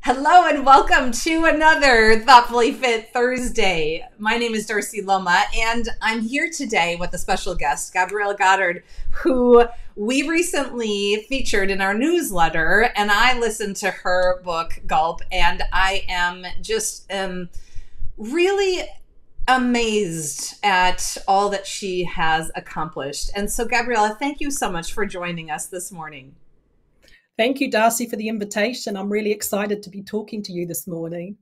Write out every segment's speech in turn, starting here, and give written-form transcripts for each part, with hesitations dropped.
Hello and welcome to another Thoughtfully Fit Thursday. My name is Darcy Loma, and I'm here today with a special guest, Gabriella Goddard, who we recently featured in our newsletter, and I listened to her book, Gulp, and I am just really amazed at all that she has accomplished. And so, Gabriella, thank you so much for joining us this morning. Thank you, Darcy, for the invitation. I'm really excited to be talking to you this morning.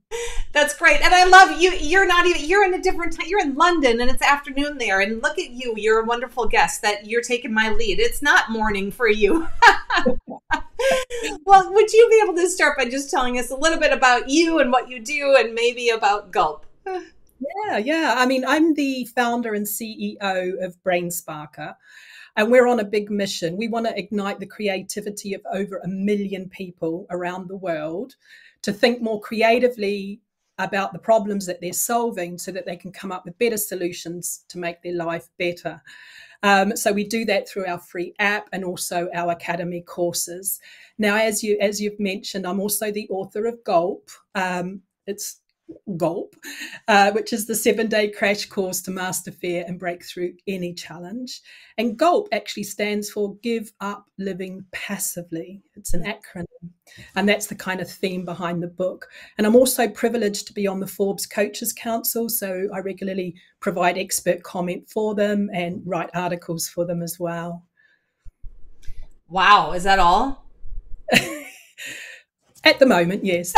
That's great. And I love you. You're in a different time. You're in London and it's afternoon there. And look at you. You're a wonderful guest that you're taking my lead. It's not morning for you. Well, would you be able to start by just telling us a little bit about you and what you do and maybe about Gulp? Yeah. I mean, I'm the founder and CEO of BrainSparker, and we're on a big mission. We want to ignite the creativity of over 1 million people around the world to think more creatively about the problems that they're solving so that they can come up with better solutions to make their life better. So we do that through our free app and also our academy courses. Now, as you've mentioned, I'm also the author of Gulp. It's Gulp, which is the 7-day crash course to master fear and break through any challenge. And Gulp actually stands for Give Up Living Passively. It's an acronym, and that's the kind of theme behind the book. And I'm also privileged to be on the Forbes Coaches Council, so I regularly provide expert comment for them and write articles for them as well. Wow. Is that all? At the moment, yes.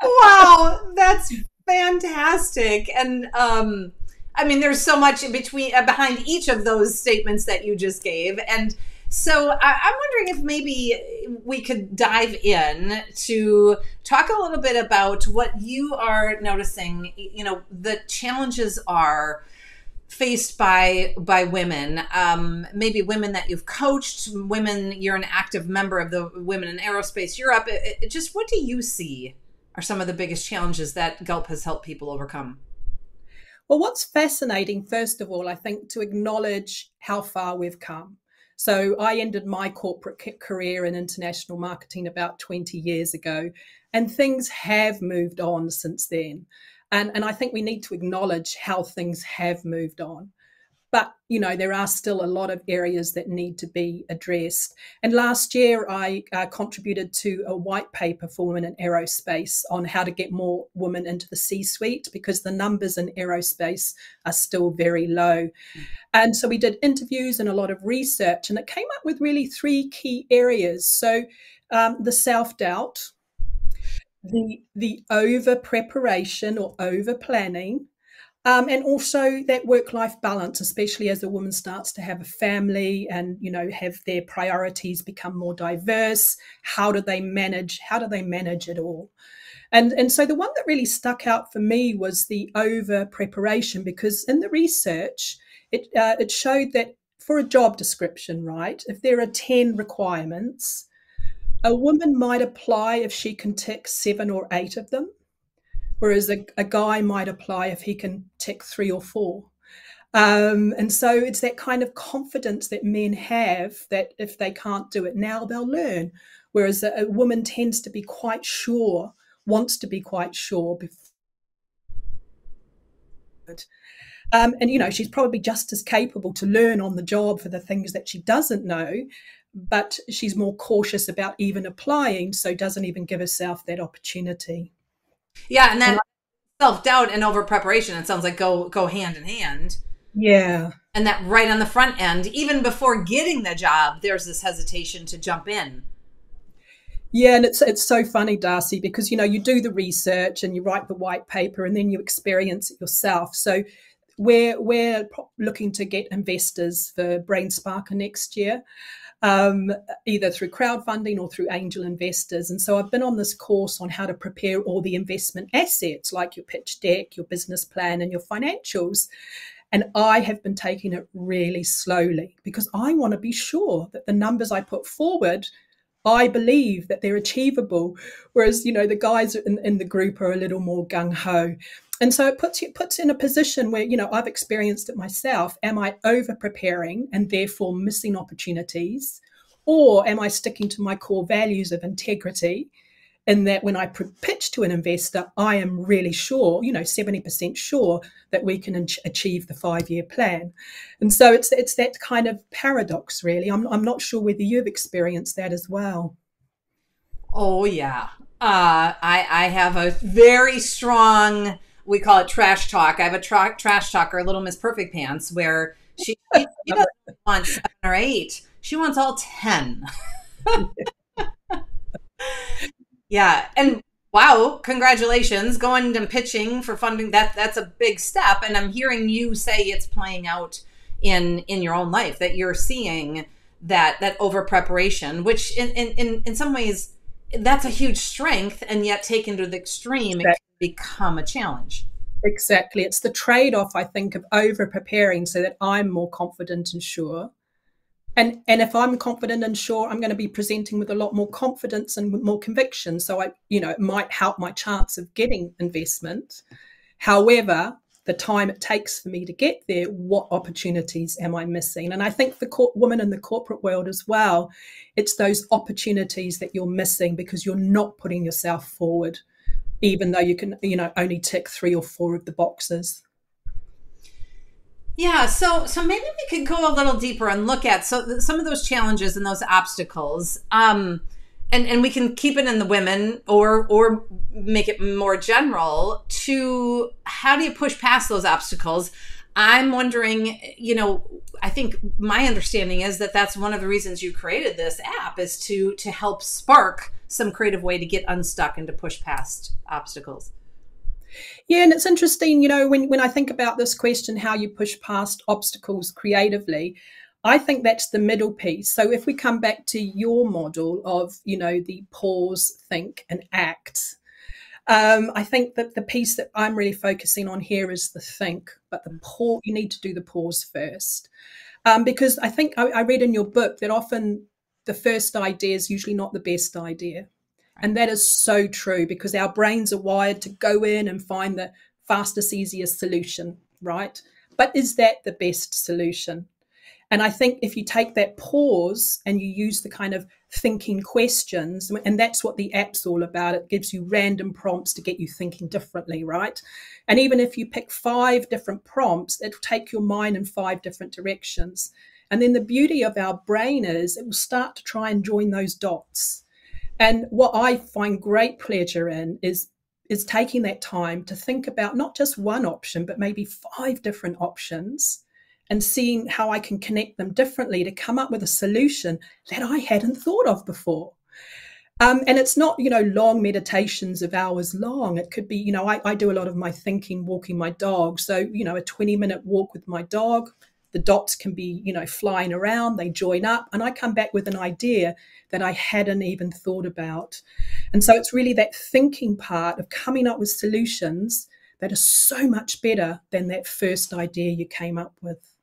Wow, that's fantastic. And I mean, there's so much in between behind each of those statements that you just gave. And so I'm wondering if maybe we could dive in to talk a little bit about what you are noticing, the challenges are faced by women, maybe women that you've coached, women, you're an active member of the Women in Aerospace Europe. Just what do you see are some of the biggest challenges that Gulp has helped people overcome? Well, what's fascinating, first of all, I think, to acknowledge how far we've come. So I ended my corporate career in international marketing about 20 years ago, and things have moved on since then. And I think we need to acknowledge how things have moved on. But, there are still a lot of areas that need to be addressed. And last year, I contributed to a white paper for women in aerospace on how to get more women into the C-suite, because the numbers in aerospace are still very low. And so we did interviews and a lot of research, and it came up with really 3 key areas. So the self-doubt, the over preparation or over planning, and also that work-life balance, especially as a woman starts to have a family and have their priorities become more diverse. How do they manage it all? And so the one that really stuck out for me was the over preparation, because in the research it showed that for a job description, right, if there are 10 requirements, a woman might apply if she can tick 7 or 8 of them, whereas a guy might apply if he can tick 3 or 4. And so it's that kind of confidence that men have that if they can't do it now, they'll learn. Whereas a woman tends to be quite sure, wants to be quite sure. And she's probably just as capable to learn on the job for the things that she doesn't know, but she's more cautious about even applying, so doesn't even give herself that opportunity. Yeah, and that self-doubt and over preparation, it sounds like go hand in hand. Yeah. And that right on the front end, even before getting the job, there's this hesitation to jump in. Yeah, and it's so funny, Darcy, because you do the research and you write the white paper and then you experience it yourself. So we're looking to get investors for BrainSparker next year, either through crowdfunding or through angel investors. And so I've been on this course on how to prepare all the investment assets, like your pitch deck, your business plan, and your financials. And I have been taking it really slowly because I want to be sure that the numbers I put forward, I believe that they're achievable. Whereas, the guys in the group are a little more gung-ho. And so it puts in a position where, I've experienced it myself. Am I over preparing and therefore missing opportunities? Or am I sticking to my core values of integrity in that when I pitch to an investor, I am really sure, 70% sure that we can achieve the 5-year plan. And so it's that kind of paradox, really. I'm not sure whether you've experienced that as well. Oh, yeah. I have a very strong, we call it trash talk. I have a trash talker, Little Miss Perfect Pants, where she doesn't want 7 or 8. She wants all 10. Yeah. And wow, congratulations. Going and pitching for funding, that's a big step. And I'm hearing you say it's playing out in your own life, that you're seeing that over preparation, which in some ways that's a huge strength, and yet taken to the extreme, exactly. It can become a challenge. Exactly. It's the trade-off, I think, of over preparing so that I'm more confident and sure. And if I'm confident and sure, I'm going to be presenting with a lot more confidence and with more conviction. So it might help my chance of getting investment. However, the time it takes for me to get there, what opportunities am I missing? And I think for women in the corporate world as well, it's those opportunities that you're missing because you're not putting yourself forward, even though you can, only tick 3 or 4 of the boxes. Yeah, so maybe we could go a little deeper and look at some of those challenges and those obstacles, and we can keep it in the women or make it more general to how do you push past those obstacles? I'm wondering, I think my understanding is that that's one of the reasons you created this app, is to help spark some creative way to get unstuck and to push past obstacles. Yeah, and it's interesting, when I think about this question, how you push past obstacles creatively, I think that's the middle piece. So if we come back to your model of, the pause, think, and act, I think that the piece that I'm really focusing on here is the think, but the pause, you need to do the pause first. Because I think I read in your book that often the first idea is usually not the best idea. And that is so true, because our brains are wired to go in and find the fastest, easiest solution, right? But is that the best solution? And I think if you take that pause and you use the kind of thinking questions, and that's what the app's all about, it gives you random prompts to get you thinking differently, right? And even if you pick 5 different prompts, it'll take your mind in 5 different directions. And then the beauty of our brain is it will start to try and join those dots. And what I find great pleasure in is taking that time to think about not just one option, but maybe 5 different options, and seeing how I can connect them differently to come up with a solution that I hadn't thought of before. And it's not, long meditations of hours long. It could be, I do a lot of my thinking walking my dog. So, a 20-minute walk with my dog. The dots can be, flying around, they join up, and I come back with an idea that I hadn't even thought about. And so it's really that thinking part of coming up with solutions that are so much better than that first idea you came up with.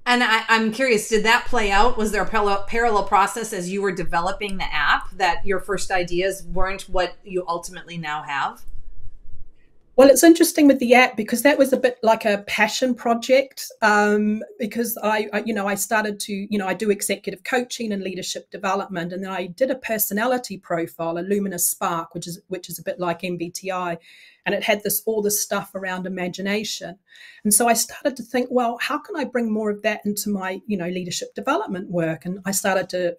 And I'm curious, did that play out? Was there a parallel process as you were developing the app, that your first ideas weren't what you ultimately now have? Well, it's interesting with the app because that was a bit like a passion project, because I started to, I do executive coaching and leadership development, and then I did a personality profile, a luminous spark, which is a bit like MBTI, and it had all this stuff around imagination. And so I started to think, well, how can I bring more of that into my, leadership development work? And I started to,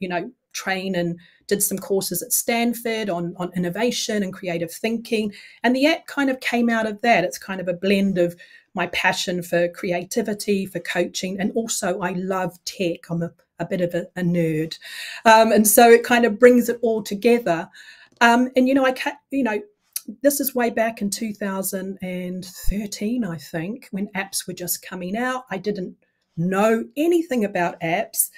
train and did some courses at Stanford on innovation and creative thinking. And the app kind of came out of that. It's kind of a blend of my passion for creativity, for coaching, and also I love tech. I'm a bit of a nerd. And so it kind of brings it all together. This is way back in 2013, I think, when apps were just coming out. I didn't know anything about apps.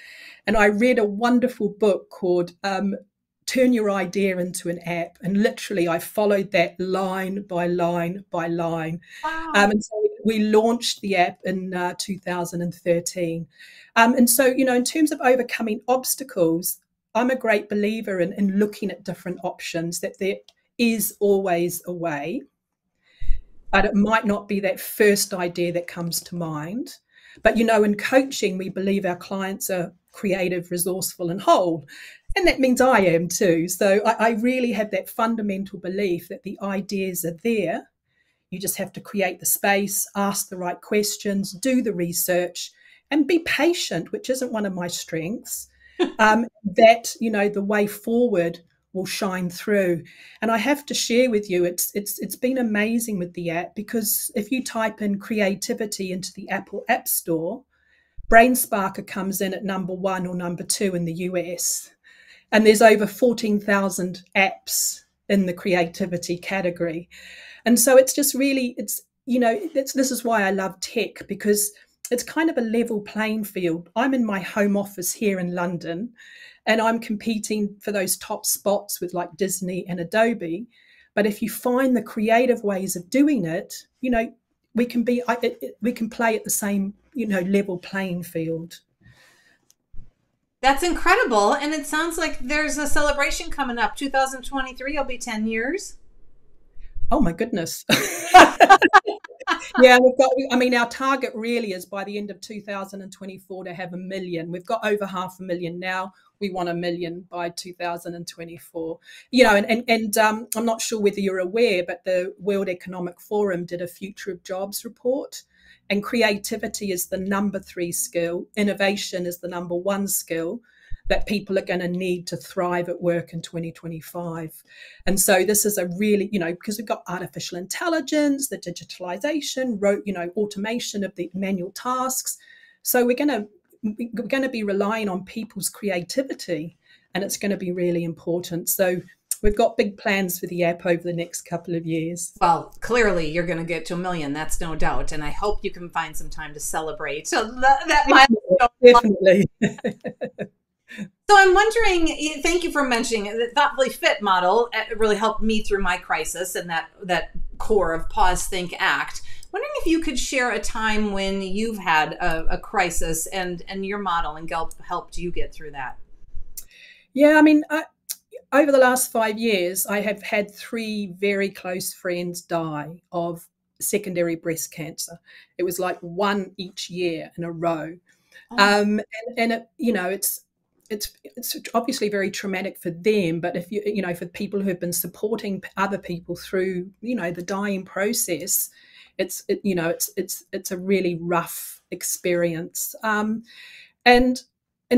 And I read a wonderful book called Turn Your Idea into an App. And literally, I followed that line by line by line. Wow. And so we launched the app in 2013. And so, in terms of overcoming obstacles, I'm a great believer in looking at different options, that there is always a way. But it might not be that first idea that comes to mind. But, in coaching, we believe our clients are creative, resourceful, and whole. And that means I am too. So I really have that fundamental belief that the ideas are there. You just have to create the space, ask the right questions, do the research, and be patient, which isn't one of my strengths. That, the way forward will shine through. And I have to share with you, it's been amazing with the app, because if you type in creativity into the Apple App Store, BrainSparker comes in at number 1 or number 2 in the US. And there's over 14,000 apps in the creativity category. And so it's just really, this is why I love tech, because it's kind of a level playing field. I'm in my home office here in London, and I'm competing for those top spots with like Disney and Adobe. But if you find the creative ways of doing it, we can play at the same, level playing field. That's incredible. And it sounds like there's a celebration coming up. 2023 will be 10 years. Oh my goodness. Yeah, our target really is by the end of 2024 to have 1 million. We've got over 500,000 now. We want 1 million by 2024. I'm not sure whether you're aware, but the World Economic Forum did a Future of Jobs report, and creativity is the number 3 skill. Innovation is the number 1 skill that people are going to need to thrive at work in 2025. And so this is a really, because we've got artificial intelligence, the digitalization, automation of the manual tasks. So we're going to be relying on people's creativity, and it's going to be really important. So we've got big plans for the app over the next couple of years. Well, clearly you're going to get to 1 million. That's no doubt. And I hope you can find some time to celebrate. So that definitely. So I'm wondering, thank you for mentioning the Thoughtfully Fit model. It really helped me through my crisis, and that core of pause, think, act. Wondering if you could share a time when you've had a crisis and your model and Gulp helped you get through that. Yeah, over the last 5 years, I have had 3 very close friends die of secondary breast cancer. It was like 1 each year in a row. Oh. It's obviously very traumatic for them, but if for people who have been supporting other people through, the dying process, it's a really rough experience. And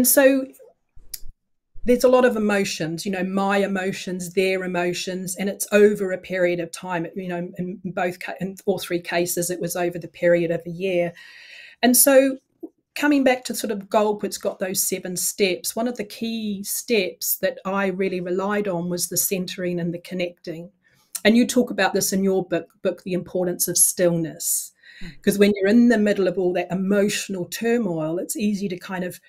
so there's a lot of emotions, my emotions, their emotions, and it's over a period of time. In all 3 cases, it was over the period of a year. And so coming back to sort of Gulp, it's got those 7 steps. One of the key steps that I really relied on was the centering and the connecting. And you talk about this in your book, the importance of stillness. Because when you're in the middle of all that emotional turmoil, it's easy to kind of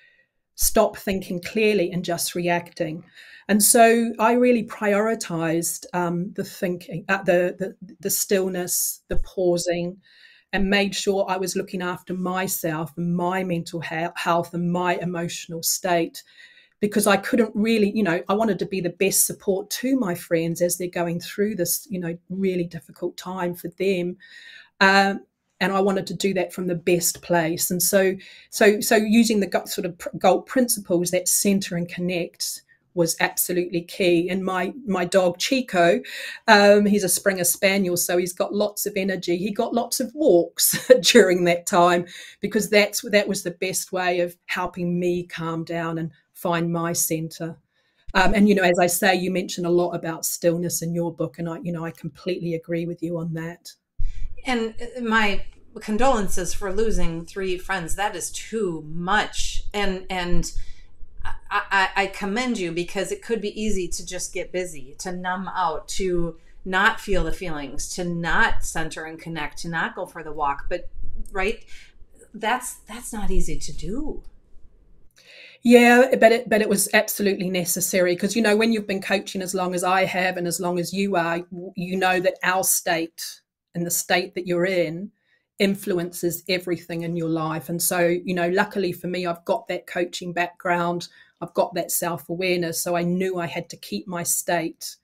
stop thinking clearly and just reacting. And so I really prioritized the thinking, the stillness, the pausing, and made sure I was looking after myself and my mental health and my emotional state, because I couldn't really, I wanted to be the best support to my friends as they're going through this, really difficult time for them. And I wanted to do that from the best place. And so using the sort of Gulp principles, that center and connect, was absolutely key. And my dog Chico, he's a Springer Spaniel, so he's got lots of energy. He got lots of walks during that time, because that was the best way of helping me calm down and find my center. And as I say, you mention a lot about stillness in your book, and I completely agree with you on that. And my condolences for losing 3 friends. That is too much. And I commend you, because it could be easy to just get busy, to numb out, to not feel the feelings, to not center and connect, to not go for the walk. But right, that's not easy to do. Yeah, but it was absolutely necessary, because when you've been coaching as long as I have and as long as you are, that our state and the state that you're in influences everything in your life. And so, luckily for me, I've got that coaching background. I've got that self-awareness. So I knew I had to keep my state,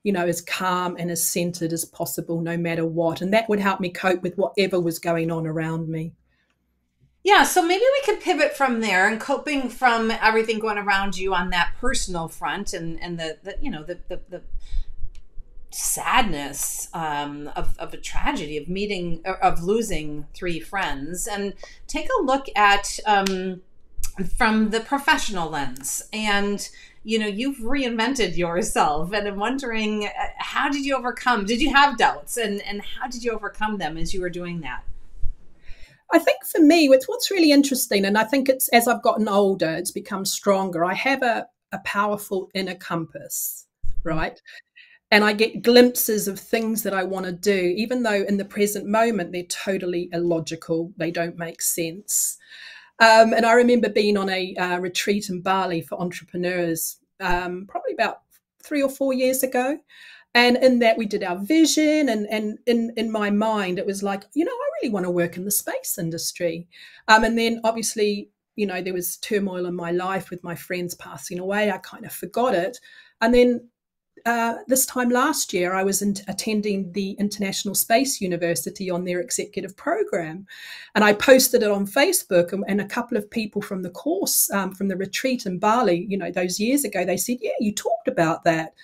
as calm and as centered as possible, no matter what. And that would help me cope with whatever was going on around me. Yeah, so maybe we could pivot from there and coping from everything going around you on that personal front and the you know the sadness of a tragedy of meeting of losing three friends, and take a look at from the professional lens. And you've reinvented yourself, and I'm wondering, how did you overcome, did you have doubts, and how did you overcome them as you were doing that? I think for me, what's really interesting, and I think it's as I've gotten older, it's become stronger. I have a powerful inner compass, right? And I get glimpses of things that I want to do, even though in the present moment they're totally illogical. They don't make sense. And I remember being on a retreat in Bali for entrepreneurs probably about 3 or 4 years ago. And in that we did our vision, and in my mind, it was like, I really want to work in the space industry. And then obviously, there was turmoil in my life with my friends passing away. I kind of forgot it. And then this time last year, I was attending the International Space University on their executive program. And I posted it on Facebook, and a couple of people from the course, from the retreat in Bali, those years ago, they said, yeah, you talked about that.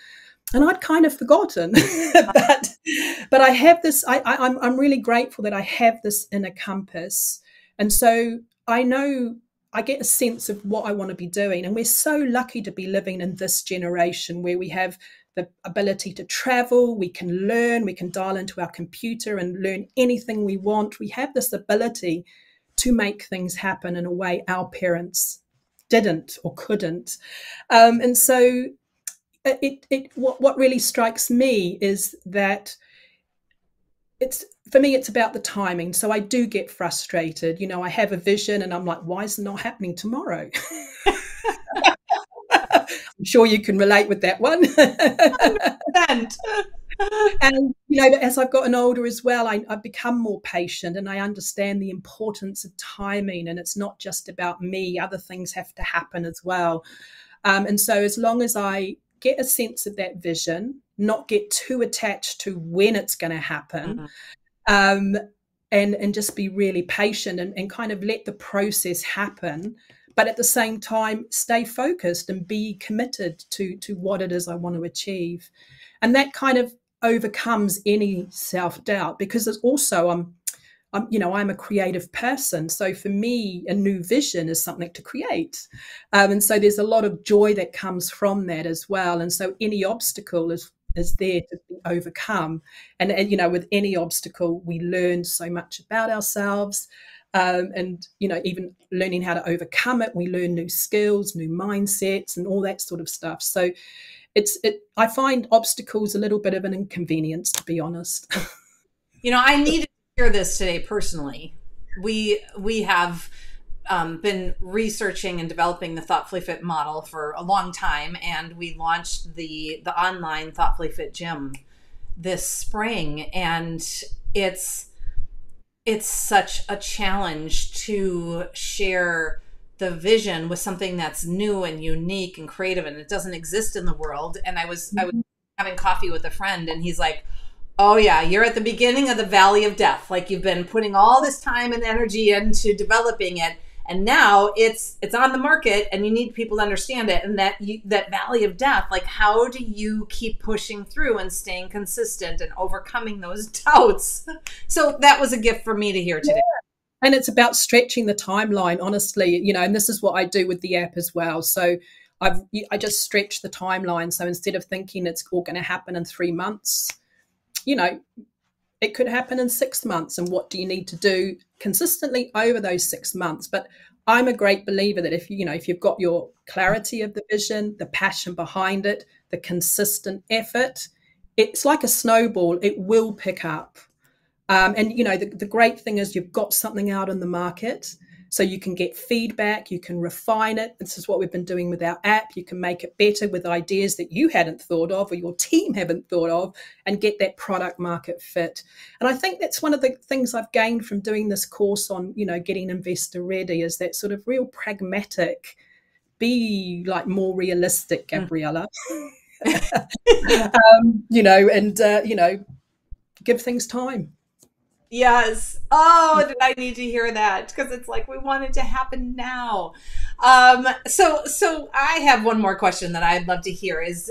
And I'd kind of forgotten, but I have this. I'm really grateful that I have this inner compass, and so I know I get a sense of what I want to be doing. And we're so lucky to be living in this generation where we have the ability to travel, we can learn, we can dial into our computer and learn anything we want. We have this ability to make things happen in a way our parents didn't or couldn't, and so. What really strikes me is that for me, it's about the timing. So I do get frustrated. I have a vision and I'm like, why is it not happening tomorrow? I'm sure you can relate with that one. 100%. And, as I've gotten older as well, I've become more patient, and I understand the importance of timing. And it's not just about me. Other things have to happen as well. And so as long as I get a sense of that vision, not get too attached to when it's going to happen, and just be really patient and kind of let the process happen, but at the same time stay focused and be committed to what it is I want to achieve. And that kind of overcomes any self-doubt, because it's also I'm a creative person. So for me, a new vision is something to create. And so there's a lot of joy that comes from that as well. And so any obstacle is there to be overcome. And with any obstacle, we learn so much about ourselves. And even learning how to overcome it, we learn new skills, new mindsets, and all that sort of stuff. So I find obstacles a little bit of an inconvenience, to be honest. I needed hear this today personally. We have been researching and developing the Thoughtfully Fit model for a long time, and we launched the online Thoughtfully Fit gym this spring, and it's such a challenge to share the vision with something that's new and unique and creative, and it doesn't exist in the world. And I was having coffee with a friend, and he's like, oh yeah, you're at the beginning of the valley of death. Like, you've been putting all this time and energy into developing it, and now it's on the market, and you need people to understand it. And that valley of death, like, how do you keep pushing through and staying consistent and overcoming those doubts? So that was a gift for me to hear today. Yeah. And it's about stretching the timeline, honestly, and this is what I do with the app as well. So I just stretch the timeline. So instead of thinking it's all going to happen in 3 months, it could happen in 6 months. And what do you need to do consistently over those 6 months? But I'm a great believer that if you've got your clarity of the vision, the passion behind it, the consistent effort, it's like a snowball. It will pick up. And the great thing is you've got something out in the market, so you can get feedback, you can refine it. This is what we've been doing with our app. You can make it better with ideas that you hadn't thought of or your team haven't thought of, and get that product market fit. And I think that's one of the things I've gained from doing this course on, getting investor ready, is that sort of real pragmatic, be like more realistic, Gabriella, and give things time. Yes. Oh, did I need to hear that? Because it's like we want it to happen now. So I have one more question that I'd love to hear is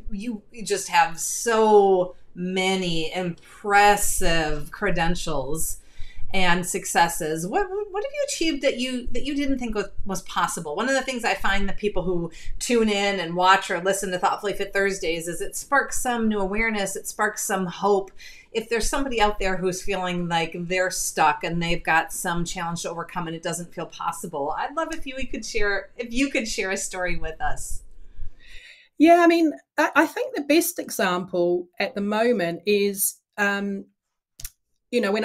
you just have so many impressive credentials and successes. What have you achieved that you didn't think was possible? One of the things I find that people who tune in and watch or listen to Thoughtfully Fit Thursdays is it sparks some new awareness, it sparks some hope. If there's somebody out there who's feeling like they're stuck and they've got some challenge to overcome and it doesn't feel possible, I'd love if you could share a story with us. Yeah, I mean, I think the best example at the moment is when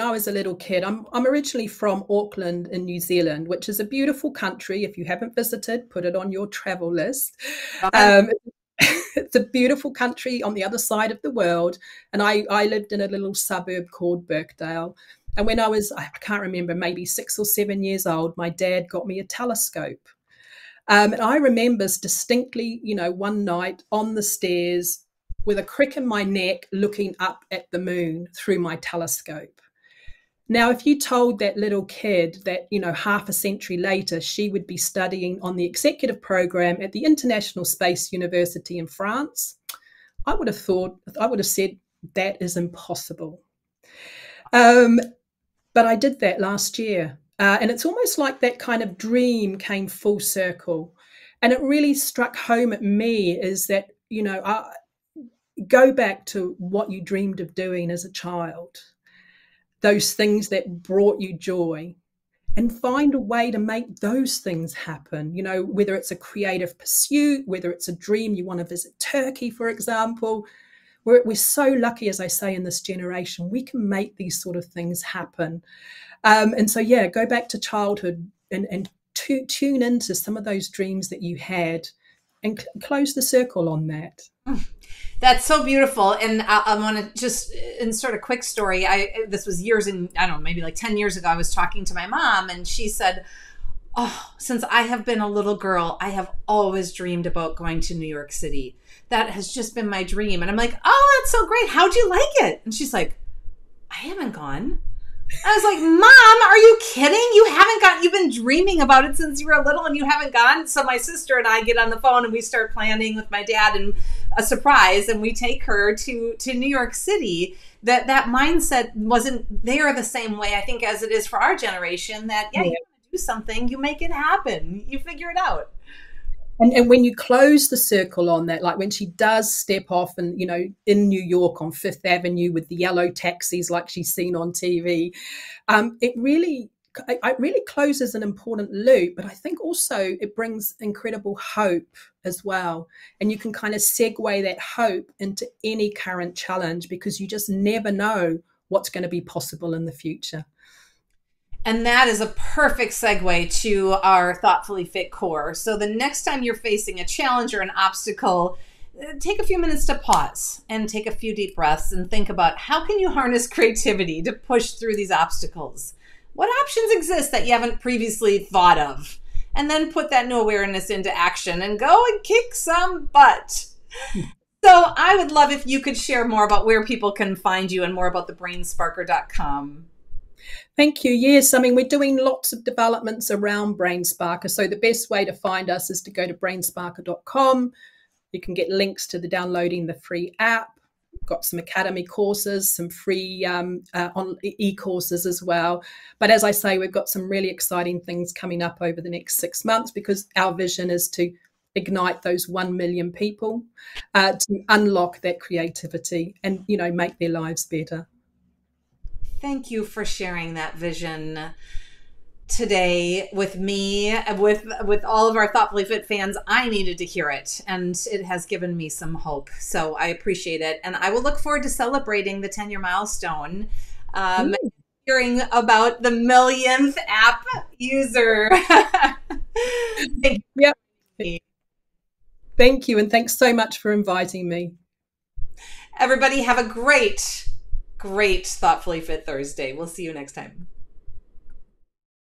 I was a little kid, I'm originally from Auckland in New Zealand, which is a beautiful country. If you haven't visited, put it on your travel list. It's a beautiful country on the other side of the world. And I lived in a little suburb called Birkdale. And when I can't remember, maybe 6 or 7 years old, my dad got me a telescope. And I remember distinctly, one night on the stairs, with a crick in my neck, looking up at the moon through my telescope. Now, if you told that little kid that, half a century later, she would be studying on the executive program at the International Space University in France, I would have said that is impossible. But I did that last year. And it's almost like that kind of dream came full circle. And it really struck home at me is that, go back to what you dreamed of doing as a child, those things that brought you joy, and find a way to make those things happen. Whether it's a creative pursuit, whether it's a dream you want to visit Turkey, for example. We're so lucky, as I say, in this generation, we can make these sort of things happen. And so, go back to childhood and tune into some of those dreams that you had and close the circle on that. That's so beautiful. And I want to just insert a quick story. This was years and I don't know, maybe like 10 years ago, I was talking to my mom and she said, oh, since I have been a little girl, I have always dreamed about going to New York City. That has just been my dream. And I'm like, oh, that's so great. How'd you like it? And she's like, I haven't gone. I was like, Mom, are you kidding? You haven't gone. You've been dreaming about it since you were little and you haven't gone. So my sister and I get on the phone and we start planning with my dad and a surprise and we take her to New York City. That mindset wasn't there the same way, I think, as it is for our generation that, you want to do something, you make it happen. You figure it out. And when you close the circle on that, like when she does step off and, in New York on Fifth Avenue with the yellow taxis like she's seen on TV, it really closes an important loop. But I think also it brings incredible hope as well. And you can kind of segue that hope into any current challenge because you just never know what's going to be possible in the future. And that is a perfect segue to our Thoughtfully Fit core. So the next time you're facing a challenge or an obstacle, take a few minutes to pause and take a few deep breaths and think about how can you harness creativity to push through these obstacles? What options exist that you haven't previously thought of? And then put that new awareness into action and go and kick some butt. So I would love if you could share more about where people can find you and more about thebrainsparker.com. Thank you. Yes, I mean, we're doing lots of developments around BrainSparker. So the best way to find us is to go to brainsparker.com. You can get links to downloading the free app. We've got some academy courses, some free e-courses as well. But as I say, we've got some really exciting things coming up over the next 6 months because our vision is to ignite those 1 million people, to unlock that creativity and, make their lives better. Thank you for sharing that vision today with me, with all of our Thoughtfully Fit fans. I needed to hear it, and it has given me some hope. So I appreciate it. And I will look forward to celebrating the 10-year milestone, hearing about the millionth app user. Thank you. Yep. Thank you. And thanks so much for inviting me. Everybody have a great Thoughtfully Fit Thursday. We'll see you next time.